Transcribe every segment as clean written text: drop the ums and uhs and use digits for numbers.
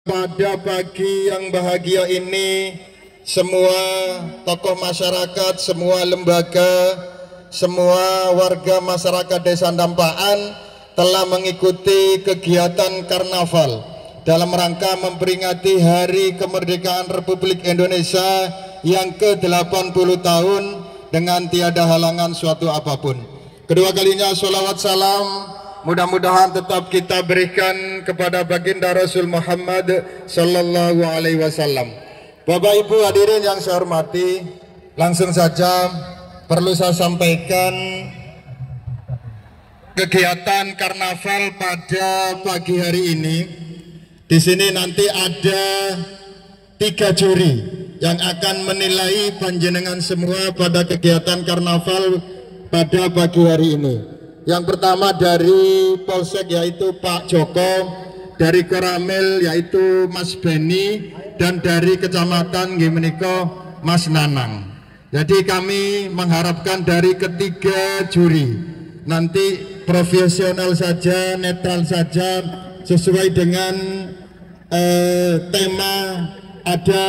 Pada pagi yang bahagia ini, semua tokoh masyarakat, semua lembaga, semua warga masyarakat Desa Dampaan telah mengikuti kegiatan karnaval dalam rangka memperingati Hari Kemerdekaan Republik Indonesia yang ke-80 tahun dengan tiada halangan suatu apapun. Kedua kalinya sholawat salam mudah-mudahan tetap kita berikan kepada baginda Rasul Muhammad Sallallahu Alaihi Wasallam. Bapak Ibu hadirin yang saya hormati, langsung saja perlu saya sampaikan kegiatan karnaval pada pagi hari ini. Di sini nanti ada 3 juri yang akan menilai panjenengan semua pada kegiatan karnaval pada pagi hari ini. Yang pertama dari Polsek yaitu Pak Joko, dari Koramil yaitu Mas Beni, dan dari Kecamatan Gimeniko Mas Nanang. Jadi kami mengharapkan dari ketiga juri nanti profesional saja, netral saja, sesuai dengan tema. Ada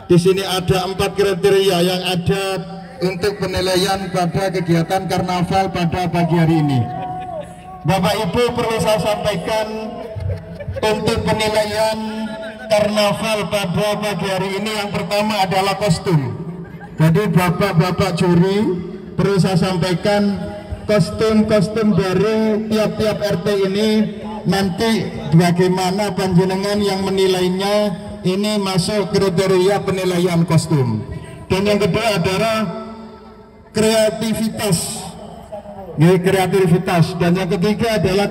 di sini ada 4 kriteria yang ada untuk penilaian pada kegiatan karnaval pada pagi hari ini. Bapak Ibu perlu saya sampaikan untuk penilaian karnaval pada pagi hari ini yang pertama adalah kostum. Jadi bapak-bapak juri perlu saya sampaikan kostum-kostum dari tiap-tiap RT ini nanti bagaimana panjenengan yang menilainya, ini masuk kriteria penilaian kostum. Dan yang kedua adalah kreativitas, dan yang ketiga adalah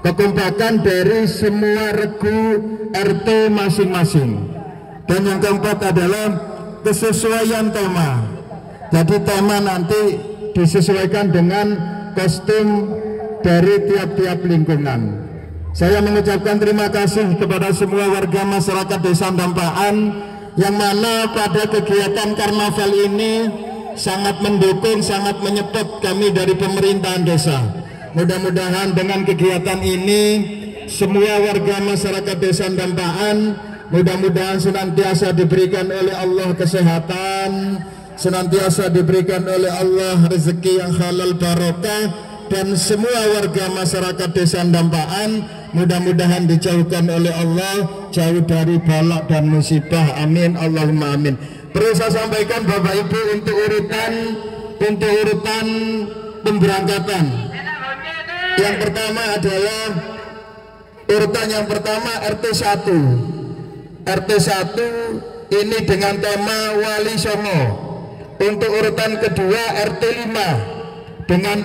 kekompakan dari semua regu RT masing-masing, dan yang keempat adalah kesesuaian tema. Jadi tema nanti disesuaikan dengan kostum dari tiap-tiap lingkungan. Saya mengucapkan terima kasih kepada semua warga masyarakat Desa Dampaan yang mana pada kegiatan karnaval ini sangat mendukung, sangat menyetop kami dari pemerintahan desa. Mudah-mudahan dengan kegiatan ini semua warga masyarakat Desa Dampaan mudah-mudahan senantiasa diberikan oleh Allah kesehatan, senantiasa diberikan oleh Allah rezeki yang halal barokah, dan semua warga masyarakat Desa Dampaan mudah-mudahan dijauhkan oleh Allah jauh dari balak dan musibah. Amin Allahumma amin. Perlu saya sampaikan Bapak Ibu untuk urutan pemberangkatan. Yang pertama adalah urutan yang pertama RT 1. RT 1 ini dengan tema Wali Songo. Untuk urutan kedua RT 5 dengan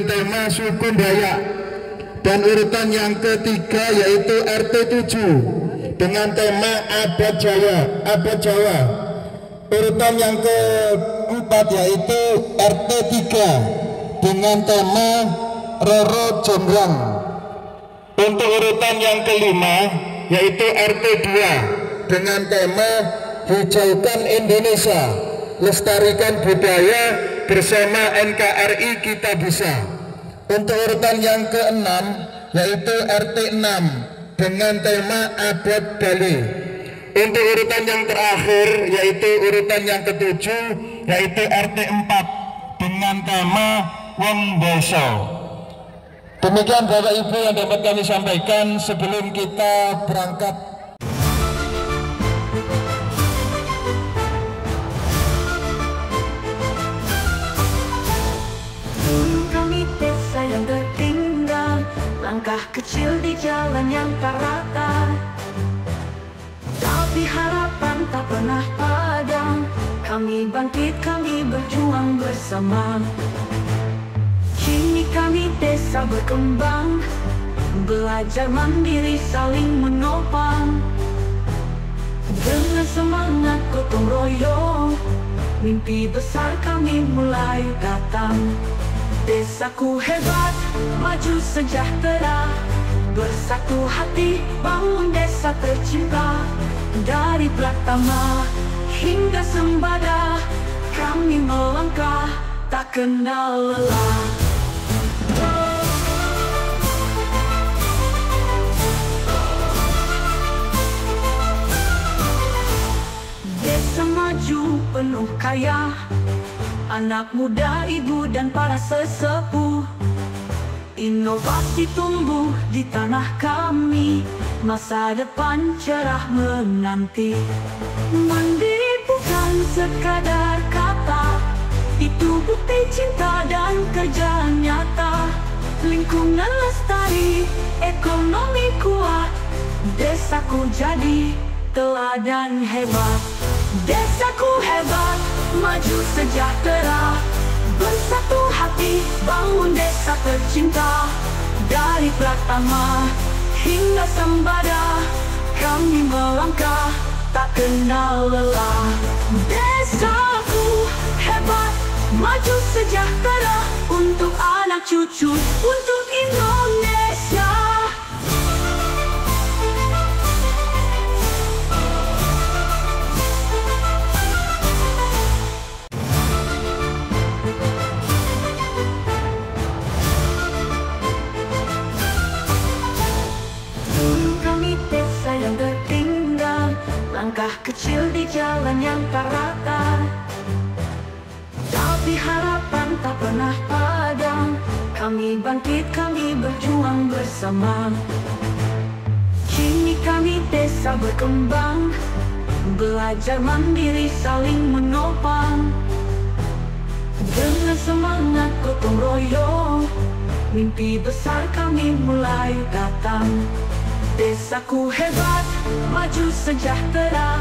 tema suku Dayak. Dan urutan yang ketiga yaitu RT 7 dengan tema adat Jawa. Urutan yang keempat yaitu RT 3 dengan tema Roro Jombrang. Untuk urutan yang kelima yaitu RT 2 dengan tema Hijaukan Indonesia, Lestarikan Budaya Bersama NKRI Kita Bisa. Untuk urutan yang keenam yaitu RT 6 dengan tema Adat Bali. Untuk urutan yang terakhir yaitu urutan yang ketujuh yaitu RT 4 dengan tema Wong Desa. Demikian Bapak Ibu yang dapat kami sampaikan sebelum kita berangkat. Kami desa yang tertinggal, langkah kecil di jalan yang tak rata, tapi harapan tak pernah padam. Kami bangkit, kami berjuang bersama. Kini kami desa berkembang, belajar mandiri saling menopang. Dengan semangat gotong royong, mimpi besar kami mulai datang. Desaku hebat, maju sejahtera, bersatu hati bangun desa tercinta. Dari Pratama hingga Sembada, kami melangkah tak kenal lelah. maju penuh kaya, anak muda, ibu dan para sesepuh. Inovasi tumbuh di tanah kami, masa depan cerah menanti. Mandiri bukan sekadar kata, itu bukti cinta dan kerja nyata. Lingkungan lestari, ekonomi kuat, desaku jadi teladan hebat. Desaku hebat, maju sejahtera, bersatu hati bangun desa tercinta. Dari Pratama hingga Sembada, kami melangkah tak kenal lelah. Desaku hebat, maju sejahtera, untuk anak cucu, untuk Indonesia. Kami desa yang tertinggal, langkah kecil di jalan yang tak rata, tapi harapan tak pernah padam. Kami bangkit, kami berjuang bersama. Kini kami desa berkembang, belajar mandiri, saling menopang. Dengan semangat gotong royong, mimpi besar kami mulai datang. Desaku hebat, maju sejahtera,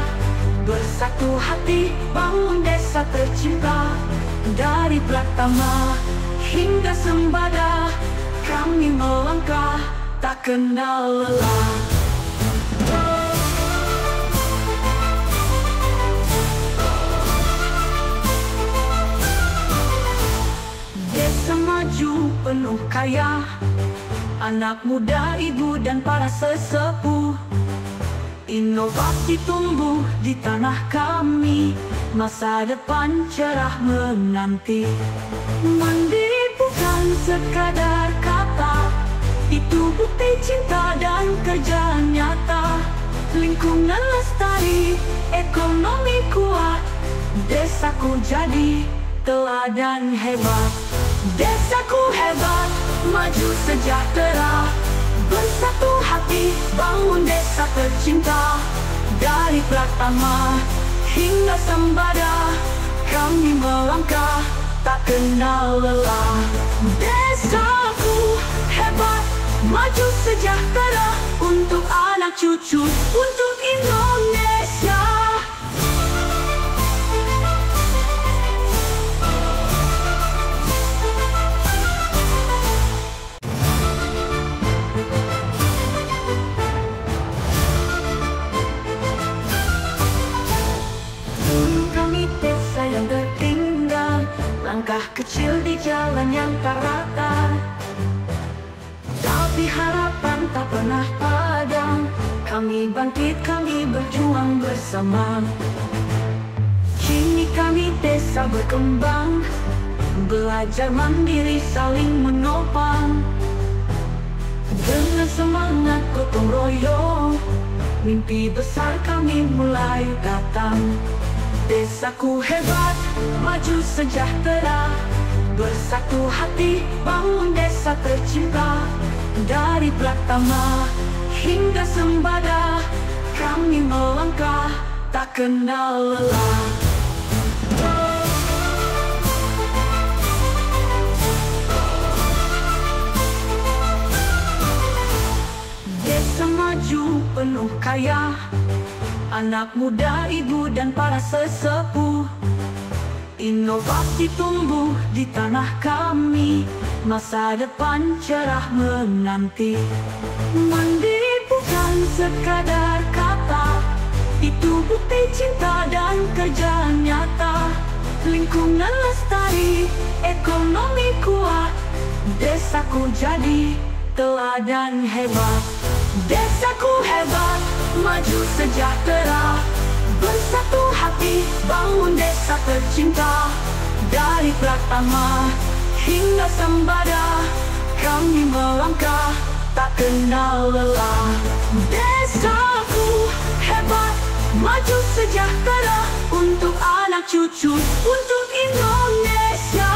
bersatu hati bangun desa tercinta. Dari Pratama hingga Sembada, kami melangkah tak kenal lelah. Desa maju penuh kaya, anak muda, ibu dan para sesepuh. Inovasi tumbuh di tanah kami, masa depan cerah menanti. Mandiri bukan sekadar kata, itu bukti cinta dan kerja nyata. Lingkungan lestari, ekonomi kuat, desaku jadi teladan hebat. Desaku hebat, maju sejahtera, bersatu hati bangun desa tercinta. Dari Pratama hingga Sembada, kami melangkah tak kenal lelah. Desaku hebat, maju sejahtera, untuk anak cucu, untuk Indonesia. Langkah kecil di jalan yang tak rata, tapi harapan tak pernah padam. Kami bangkit, kami berjuang bersama. Kini kami desa berkembang, belajar mandiri, saling menopang. Dengan semangat gotong royong, mimpi besar kami mulai datang. Desaku hebat, maju sejahtera, bersatu hati bangun desa tercinta. Dari Pratama hingga Sembada, kami melangkah tak kenal lelah. Desa maju penuh kaya, anak muda, ibu dan para sesepuh. Inovasi tumbuh di tanah kami, masa depan cerah menanti. Mandiri bukan sekadar kata, itu bukti cinta dan kerja nyata. Lingkungan lestari, ekonomi kuat, desaku jadi teladan hebat. Desaku hebat, maju sejahtera, bersatu hati bangun desa tercinta. Dari Pratama hingga Sembada, kami melangkah tak kenal lelah. Desaku hebat, maju sejahtera, untuk anak cucu untuk Indonesia.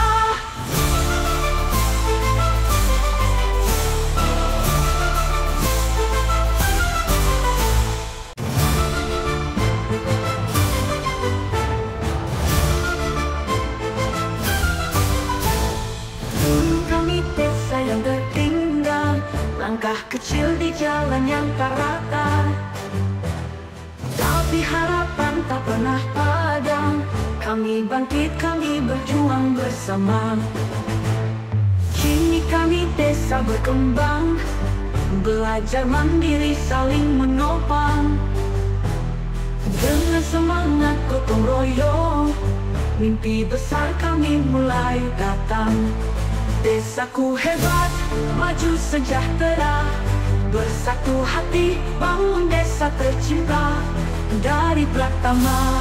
Kami desa yang tertinggal, langkah kecil di jalan yang tak rata, tapi harapan tak pernah padam. Kami bangkit, kami berjuang bersama. Kini kami desa berkembang, belajar mandiri saling menopang. Dengan semangat gotong royong, mimpi besar kami mulai datang. Desaku hebat, maju sejahtera, bersatu hati bangun desa tercinta. Dari Pratama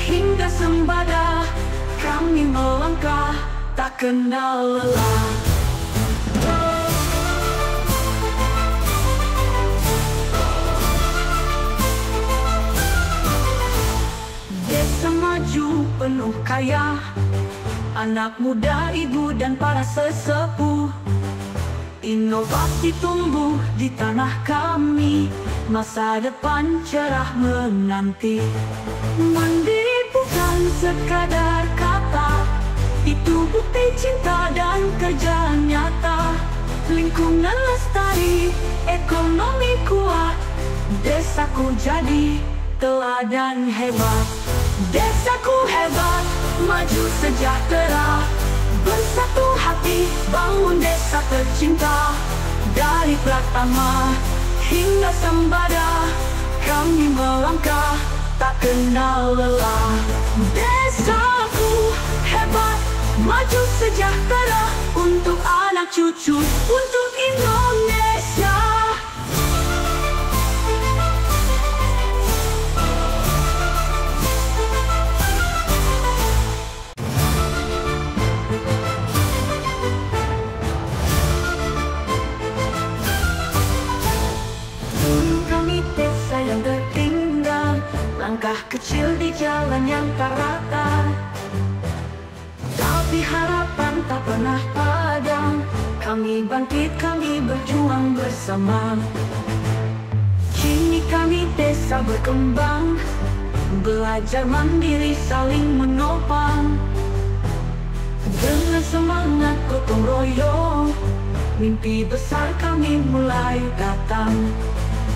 hingga Sembada, kami melangkah tak kenal lelah. Desa maju penuh kaya, anak muda, ibu dan para sesepuh. Inovasi tumbuh di tanah kami, masa depan cerah menanti. Mandiri bukan sekadar kata, itu bukti cinta dan kerja nyata. Lingkungan lestari, ekonomi kuat, desaku jadi teladan hebat. Desaku hebat, maju sejahtera, bersatu hati bangun desa tercinta. Dari Pratama hingga Sembada, kami melangkah tak kenal lelah. Desaku hebat, maju sejahtera, untuk anak cucu, untuk Indonesia. Yang tertinggal, langkah kecil di jalan yang tak rata, tapi harapan tak pernah padam. Kami bangkit, kami berjuang bersama. Kini kami desa berkembang, belajar mandiri saling menopang. Dengan semangat gotong royong, mimpi besar kami mulai datang.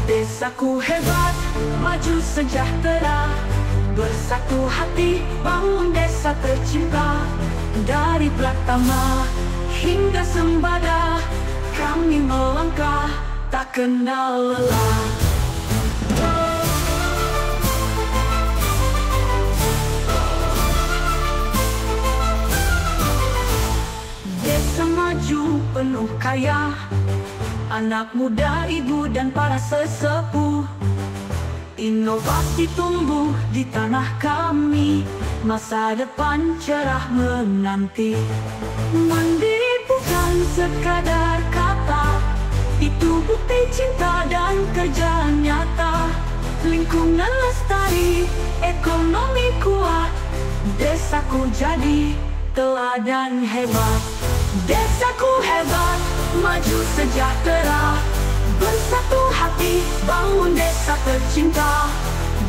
Desaku hebat, maju sejahtera, bersatu hati bangun desa tercinta. Dari Pratama hingga Sembada, kami melangkah tak kenal lelah. Desa maju penuh kaya, anak muda, ibu dan para sesepuh. Inovasi tumbuh di tanah kami, masa depan cerah menanti. Mandiri bukan sekadar kata, itu bukti cinta dan kerja nyata. Lingkungan lestari, ekonomi kuat, desaku jadi teladan hebat. Desaku hebat, maju sejahtera, bersatu hati bangun desa tercinta.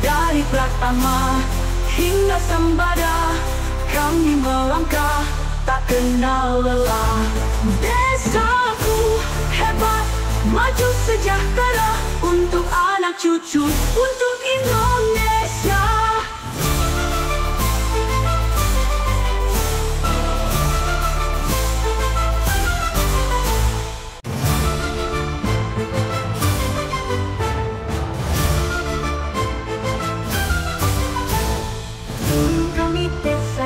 Dari Pratama hingga Sembada, kami melangkah tak kenal lelah. Desaku hebat, maju sejahtera, untuk anak cucu, untuk Indonesia.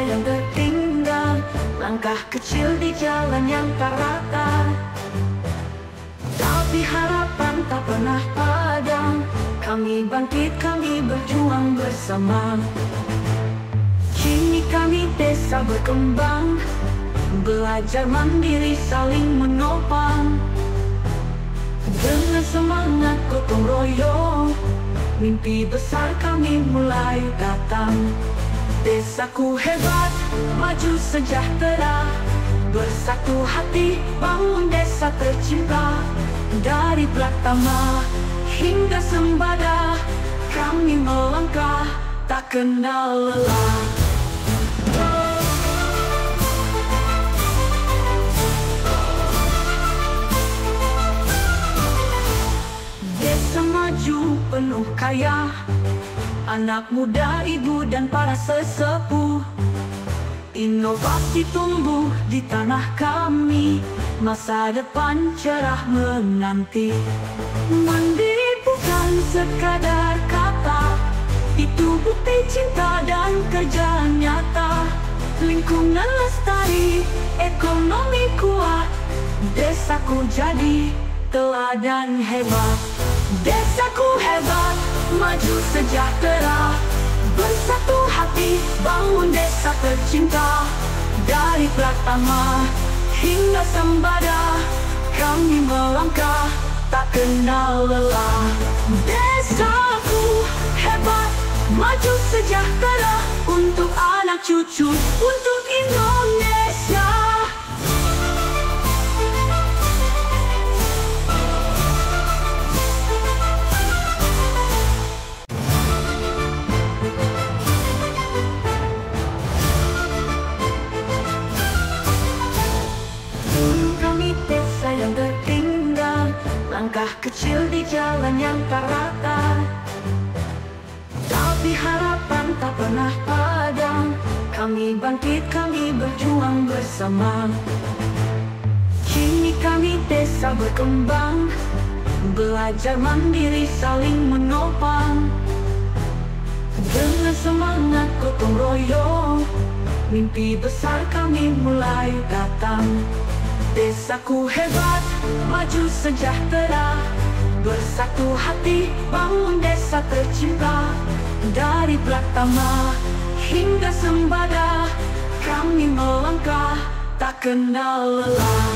Yang tertinggal, langkah kecil di jalan yang tak rata, tapi harapan tak pernah padam. Kami bangkit, kami berjuang bersama. Kini kami desa berkembang, belajar mandiri saling menopang. Dengan semangat gotong royong, mimpi besar kami mulai datang. Desaku hebat, maju sejahtera, bersatu hati bangun desa tercinta. Dari Pratama hingga Sembada, kami melangkah tak kenal lelah. Desa maju penuh kaya, anak muda, ibu dan para sesepuh. Inovasi tumbuh di tanah kami, masa depan cerah menanti. Mandiri bukan sekadar kata, itu bukti cinta dan kerja nyata. Lingkungan lestari, ekonomi kuat, desaku jadi teladan hebat. Desaku hebat, maju sejahtera, bersatu hati bangun desa tercinta. Dari Pratama hingga Sembada, kami melangkah tak kenal lelah. Desaku hebat, maju sejahtera, untuk anak cucu, untuk Indonesia. Yang tertinggal, langkah kecil di jalan yang tak rata, tapi harapan tak pernah padam. Kami bangkit, kami berjuang bersama. Kini kami desa berkembang, belajar mandiri saling menopang. Dengan semangat gotong royong, mimpi besar kami mulai datang. Desaku hebat, maju sejahtera, bersatu hati bangun desa tercinta. Dari Pratama hingga Sembada, kami melangkah tak kenal lelah.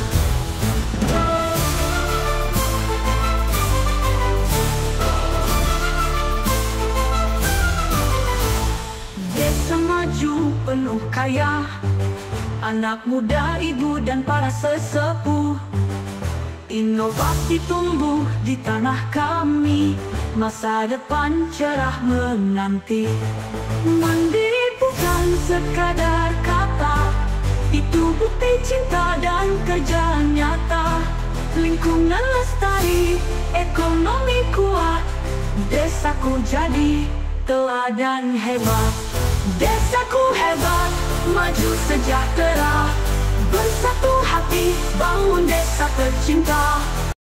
Desa maju penuh kaya, anak muda, ibu dan para sesepuh. Inovasi tumbuh di tanah kami, masa depan cerah menanti. Mandiri bukan sekadar kata, itu bukti cinta dan kerja nyata. Lingkungan lestari, ekonomi kuat, desaku jadi teladan hebat. Desaku hebat, maju sejahtera, bersatu hati bangun desa tercinta.